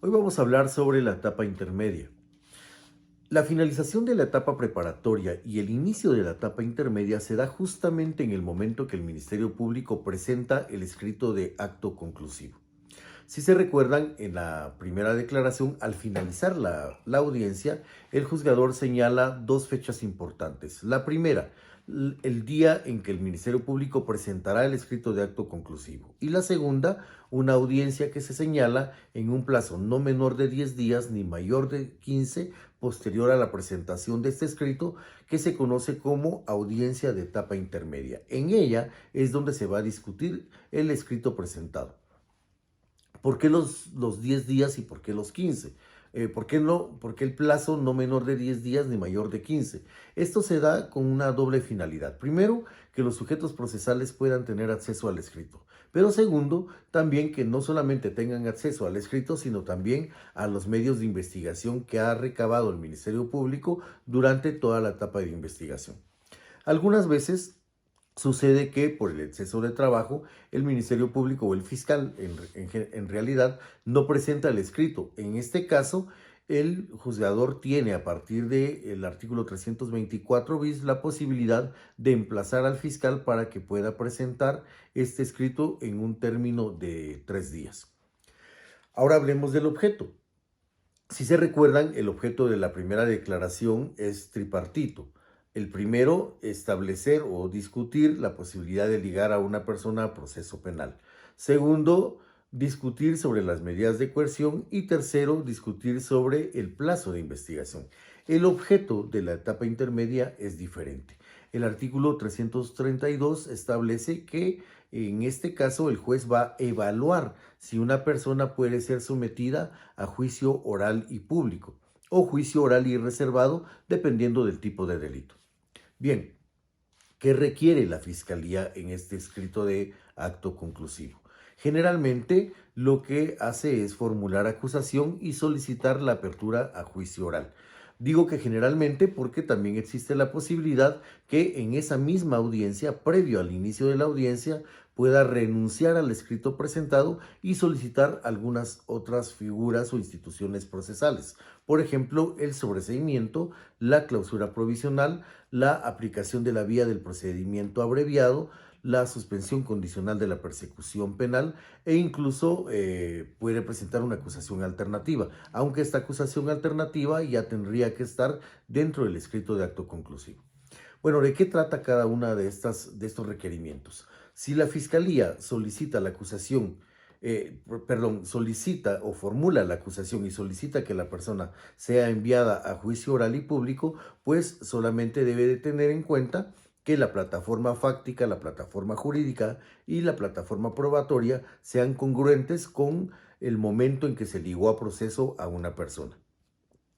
Hoy vamos a hablar sobre la etapa intermedia. La finalización de la etapa preparatoria y el inicio de la etapa intermedia se da justamente en el momento que el Ministerio Público presenta el escrito de acto conclusivo. Si se recuerdan, en la primera declaración, al finalizar la audiencia, el juzgador señala dos fechas importantes. La primera, el día en que el Ministerio Público presentará el escrito de acto conclusivo. Y la segunda, una audiencia que se señala en un plazo no menor de 10 días ni mayor de 15 posterior a la presentación de este escrito, que se conoce como audiencia de etapa intermedia. En ella es donde se va a discutir el escrito presentado. ¿Por qué los 10 días y por qué los 15? ¿Por qué el plazo no menor de 10 días ni mayor de 15? Esto se da con una doble finalidad. Primero, que los sujetos procesales puedan tener acceso al escrito. Pero segundo, también que no solamente tengan acceso al escrito, sino también a los medios de investigación que ha recabado el Ministerio Público durante toda la etapa de investigación. Algunas veces sucede que por el exceso de trabajo, el Ministerio Público o el fiscal en realidad no presenta el escrito. En este caso, el juzgador tiene a partir del artículo 324 bis la posibilidad de emplazar al fiscal para que pueda presentar este escrito en un término de 3 días. Ahora hablemos del objeto. Si se recuerdan, el objeto de la primera declaración es tripartito. El primero, establecer o discutir la posibilidad de ligar a una persona a proceso penal. Segundo, discutir sobre las medidas de coerción. Y tercero, discutir sobre el plazo de investigación. El objeto de la etapa intermedia es diferente. El artículo 332 establece que en este caso el juez va a evaluar si una persona puede ser sometida a juicio oral y público o juicio oral y reservado dependiendo del tipo de delito. Bien, ¿qué requiere la Fiscalía en este escrito de acto conclusivo? Generalmente lo que hace es formular acusación y solicitar la apertura a juicio oral. Digo que generalmente porque también existe la posibilidad que en esa misma audiencia, previo al inicio de la audiencia, pueda renunciar al escrito presentado y solicitar algunas otras figuras o instituciones procesales. Por ejemplo, el sobreseimiento, la clausura provisional, la aplicación de la vía del procedimiento abreviado, la suspensión condicional de la persecución penal e incluso puede presentar una acusación alternativa, aunque esta acusación alternativa ya tendría que estar dentro del escrito de acto conclusivo. Bueno, ¿de qué trata cada una de estos requerimientos? Si la Fiscalía solicita la acusación, solicita o formula la acusación y solicita que la persona sea enviada a juicio oral y público, pues solamente debe de tener en cuenta que la plataforma fáctica, la plataforma jurídica y la plataforma probatoria sean congruentes con el momento en que se ligó a proceso a una persona.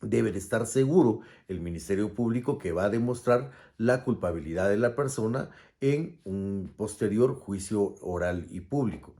Debe de estar seguro el Ministerio Público que va a demostrar la culpabilidad de la persona en un posterior juicio oral y público.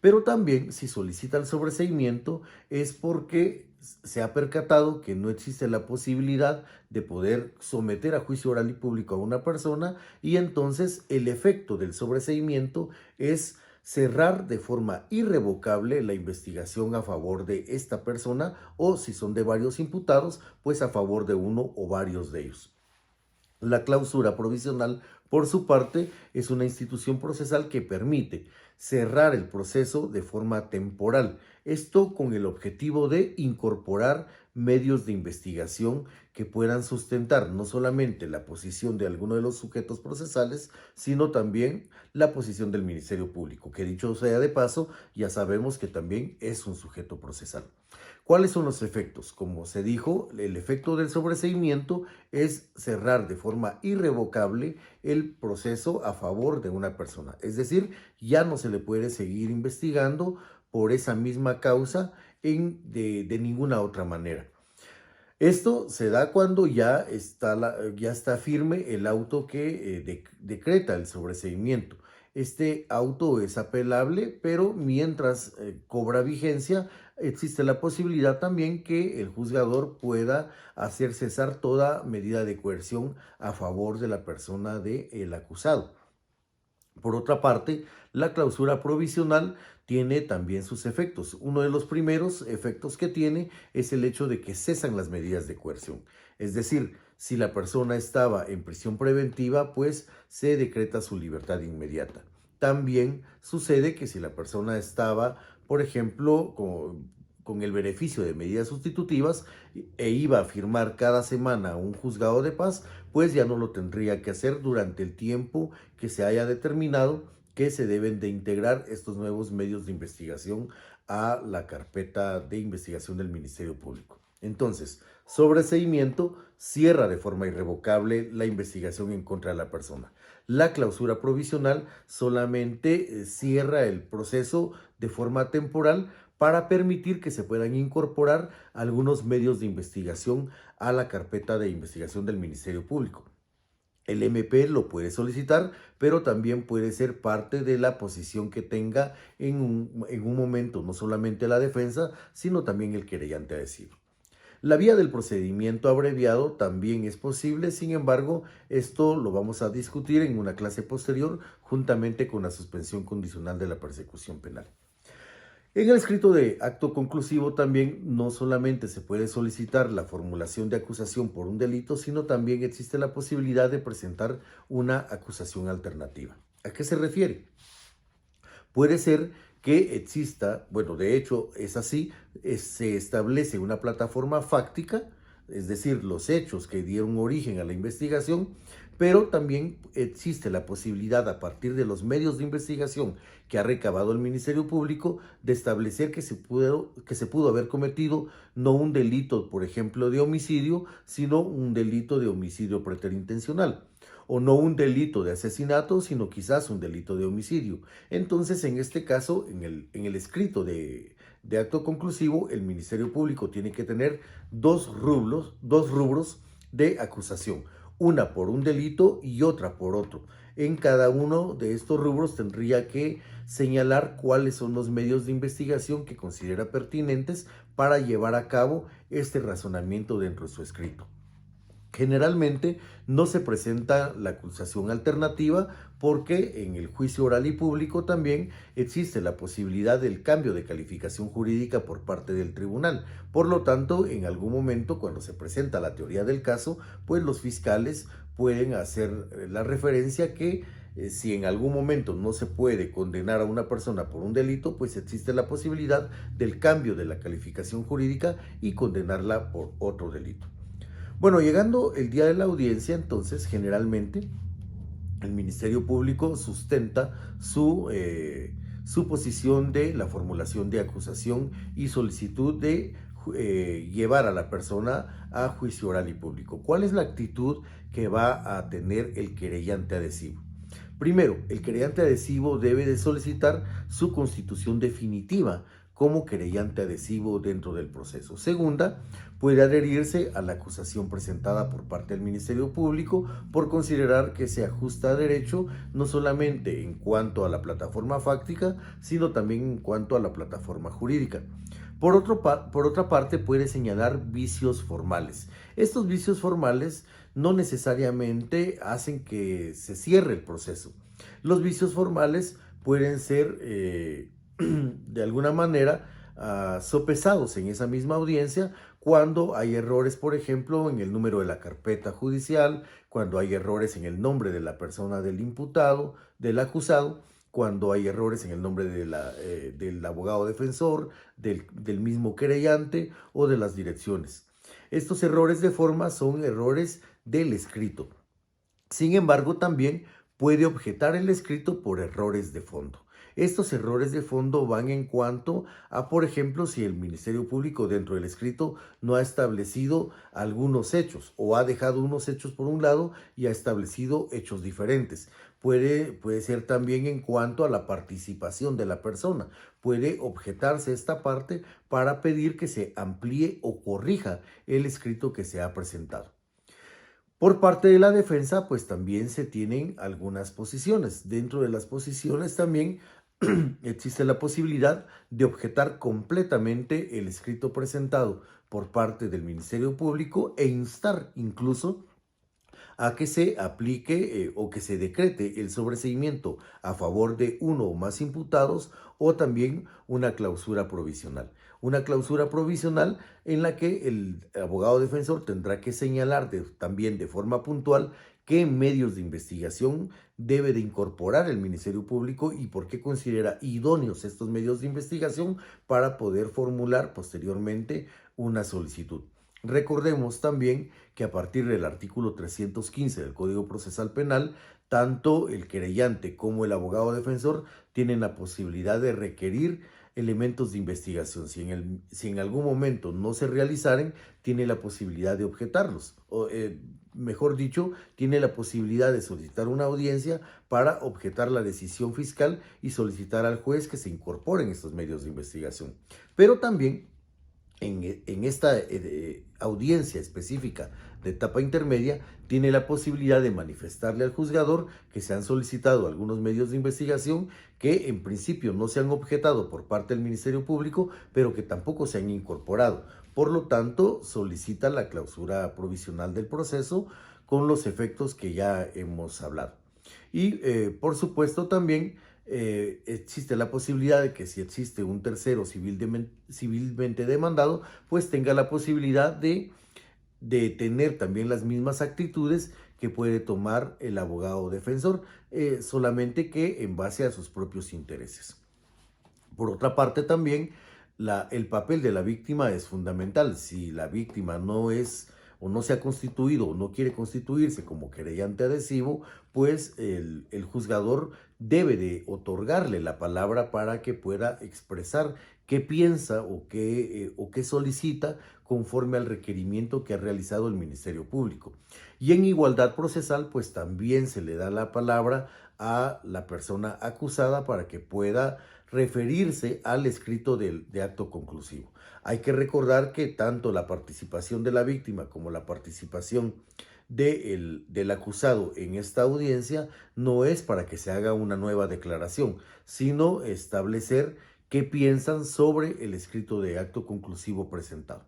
Pero también si solicita el sobreseimiento es porque se ha percatado que no existe la posibilidad de poder someter a juicio oral y público a una persona y entonces el efecto del sobreseimiento es cerrar de forma irrevocable la investigación a favor de esta persona o si son de varios imputados, pues a favor de uno o varios de ellos. La clausura provisional, por su parte, es una institución procesal que permite cerrar el proceso de forma temporal. Esto con el objetivo de incorporar medios de investigación que puedan sustentar no solamente la posición de alguno de los sujetos procesales, sino también la posición del Ministerio Público, que dicho sea de paso, ya sabemos que también es un sujeto procesal. ¿Cuáles son los efectos? Como se dijo, el efecto del sobreseimiento es cerrar de forma irrevocable el proceso a favor de una persona. Es decir, ya no se le puede seguir investigando por esa misma causa de ninguna otra manera. Esto se da cuando ya está firme el auto que decreta el sobreseimiento. Este auto es apelable, pero mientras cobra vigencia, existe la posibilidad también que el juzgador pueda hacer cesar toda medida de coerción a favor de la persona del acusado. Por otra parte, la clausura provisional tiene también sus efectos. Uno de los primeros efectos que tiene es el hecho de que cesan las medidas de coerción. Es decir, si la persona estaba en prisión preventiva, pues se decreta su libertad inmediata. También sucede que si la persona estaba, por ejemplo, con el beneficio de medidas sustitutivas e iba a firmar cada semana un juzgado de paz, pues ya no lo tendría que hacer durante el tiempo que se haya determinado que se deben de integrar estos nuevos medios de investigación a la carpeta de investigación del Ministerio Público. Entonces, sobreseimiento cierra de forma irrevocable la investigación en contra de la persona. La clausura provisional solamente cierra el proceso de forma temporal para permitir que se puedan incorporar algunos medios de investigación a la carpeta de investigación del Ministerio Público. El MP lo puede solicitar, pero también puede ser parte de la posición que tenga en un momento, no solamente la defensa, sino también el querellante adhesivo. La vía del procedimiento abreviado también es posible, sin embargo, esto lo vamos a discutir en una clase posterior, juntamente con la suspensión condicional de la persecución penal. En el escrito de acto conclusivo también no solamente se puede solicitar la formulación de acusación por un delito, sino también existe la posibilidad de presentar una acusación alternativa. ¿A qué se refiere? Puede ser que exista, bueno, de hecho es así, se establece una plataforma fáctica, es decir, los hechos que dieron origen a la investigación, pero también existe la posibilidad a partir de los medios de investigación que ha recabado el Ministerio Público de establecer que se pudo haber cometido no un delito, por ejemplo, de homicidio, sino un delito de homicidio preterintencional, o no un delito de asesinato, sino quizás un delito de homicidio. Entonces, en este caso, en el escrito de acto conclusivo, el Ministerio Público tiene que tener dos rubros de acusación, una por un delito y otra por otro. En cada uno de estos rubros tendría que señalar cuáles son los medios de investigación que considera pertinentes para llevar a cabo este razonamiento dentro de su escrito. Generalmente no se presenta la acusación alternativa porque en el juicio oral y público también existe la posibilidad del cambio de calificación jurídica por parte del tribunal. Por lo tanto, en algún momento cuando se presenta la teoría del caso, pues los fiscales pueden hacer la referencia que si en algún momento no se puede condenar a una persona por un delito, pues existe la posibilidad del cambio de la calificación jurídica y condenarla por otro delito. Bueno, llegando el día de la audiencia, entonces, generalmente el Ministerio Público sustenta su posición de la formulación de acusación y solicitud de llevar a la persona a juicio oral y público. ¿Cuál es la actitud que va a tener el querellante adhesivo? Primero, el querellante adhesivo debe de solicitar su constitución definitiva como querellante adhesivo dentro del proceso. Segunda, puede adherirse a la acusación presentada por parte del Ministerio Público por considerar que se ajusta a derecho no solamente en cuanto a la plataforma fáctica, sino también en cuanto a la plataforma jurídica. Por otra parte, puede señalar vicios formales. Estos vicios formales no necesariamente hacen que se cierre el proceso. Los vicios formales pueden ser de alguna manera sopesados en esa misma audiencia cuando hay errores, por ejemplo, en el número de la carpeta judicial, cuando hay errores en el nombre de la persona del imputado, del acusado, cuando hay errores en el nombre del abogado defensor, del mismo querellante o de las direcciones. Estos errores de forma son errores del escrito. Sin embargo, también puede objetar el escrito por errores de fondo. Estos errores de fondo van en cuanto a, por ejemplo, si el Ministerio Público dentro del escrito no ha establecido algunos hechos o ha dejado unos hechos por un lado y ha establecido hechos diferentes. Puede ser también en cuanto a la participación de la persona. Puede objetarse esta parte para pedir que se amplíe o corrija el escrito que se ha presentado. Por parte de la defensa, pues también se tienen algunas posiciones. Dentro de las posiciones también existe la posibilidad de objetar completamente el escrito presentado por parte del Ministerio Público e instar incluso a que se aplique o que se decrete el sobreseimiento a favor de uno o más imputados o también una clausura provisional. Una clausura provisional en la que el abogado defensor tendrá que señalar también de forma puntual qué medios de investigación debe de incorporar el Ministerio Público y por qué considera idóneos estos medios de investigación para poder formular posteriormente una solicitud. Recordemos también que a partir del artículo 315 del Código Procesal Penal, tanto el querellante como el abogado defensor tienen la posibilidad de requerir elementos de investigación. Si en algún momento no se realizaren, tiene la posibilidad de objetarlos. Mejor dicho, tiene la posibilidad de solicitar una audiencia para objetar la decisión fiscal y solicitar al juez que se incorporen estos medios de investigación. Pero también en esta audiencia específica de etapa intermedia, tiene la posibilidad de manifestarle al juzgador que se han solicitado algunos medios de investigación que en principio no se han objetado por parte del Ministerio Público, pero que tampoco se han incorporado. Por lo tanto, solicita la clausura provisional del proceso con los efectos que ya hemos hablado. Y por supuesto también existe la posibilidad de que si existe un tercero civilmente demandado, pues tenga la posibilidad de tener también las mismas actitudes que puede tomar el abogado defensor, solamente que en base a sus propios intereses. Por otra parte también, el papel de la víctima es fundamental. Si la víctima no es o no se ha constituido o no quiere constituirse como querellante adhesivo, pues el juzgador debe de otorgarle la palabra para que pueda expresar qué piensa o qué solicita conforme al requerimiento que ha realizado el Ministerio Público. Y en igualdad procesal, pues también se le da la palabra a la persona acusada para que pueda referirse al escrito de acto conclusivo. Hay que recordar que tanto la participación de la víctima como la participación del acusado en esta audiencia no es para que se haga una nueva declaración, sino establecer qué piensan sobre el escrito de acto conclusivo presentado.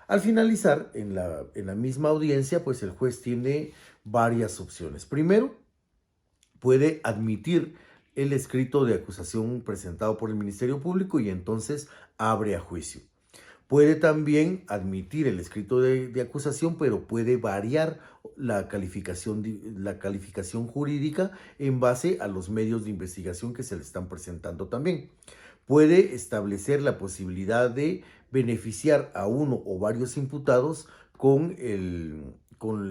Al finalizar, en la misma audiencia, pues el juez tiene varias opciones. Primero, puede admitir el escrito de acusación presentado por el Ministerio Público y entonces abre a juicio. Puede también admitir el escrito de acusación, pero puede variar la calificación jurídica en base a los medios de investigación que se le están presentando también. Puede establecer la posibilidad de beneficiar a uno o varios imputados con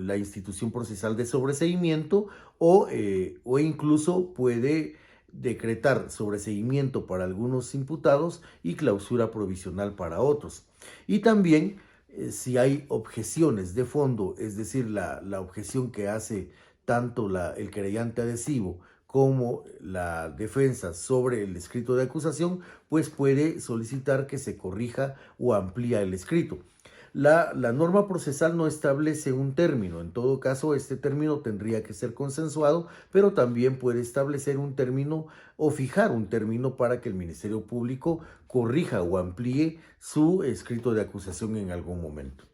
la institución procesal de sobreseimiento o incluso puede decretar sobreseimiento para algunos imputados y clausura provisional para otros. Y también si hay objeciones de fondo, es decir, la objeción que hace tanto el querellante adhesivo como la defensa sobre el escrito de acusación, pues puede solicitar que se corrija o amplíe el escrito. La norma procesal no establece un término. En todo caso, este término tendría que ser consensuado, pero también puede establecer un término o fijar un término para que el Ministerio Público corrija o amplíe su escrito de acusación en algún momento.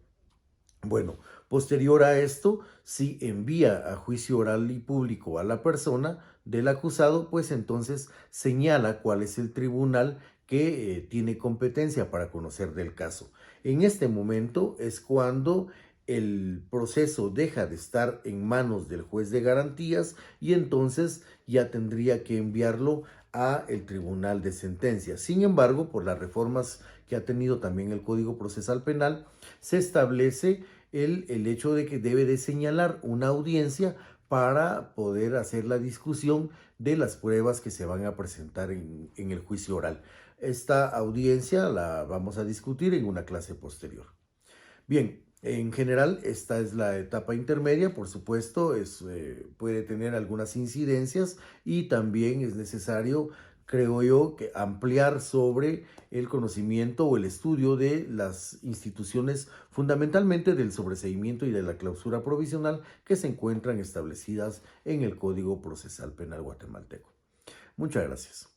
Bueno, posterior a esto, si envía a juicio oral y público a la persona del acusado, pues entonces señala cuál es el tribunal que tiene competencia para conocer del caso. En este momento es cuando el proceso deja de estar en manos del juez de garantías y entonces ya tendría que enviarlo a el tribunal de sentencia. Sin embargo, por las reformas que ha tenido también el Código Procesal Penal, se establece el hecho de que debe de señalar una audiencia para poder hacer la discusión de las pruebas que se van a presentar en el juicio oral. Esta audiencia la vamos a discutir en una clase posterior. Bien, en general esta es la etapa intermedia, por supuesto, puede tener algunas incidencias y también es necesario, creo yo, que ampliar sobre el conocimiento o el estudio de las instituciones, fundamentalmente del sobreseimiento y de la clausura provisional que se encuentran establecidas en el Código Procesal Penal guatemalteco. Muchas gracias.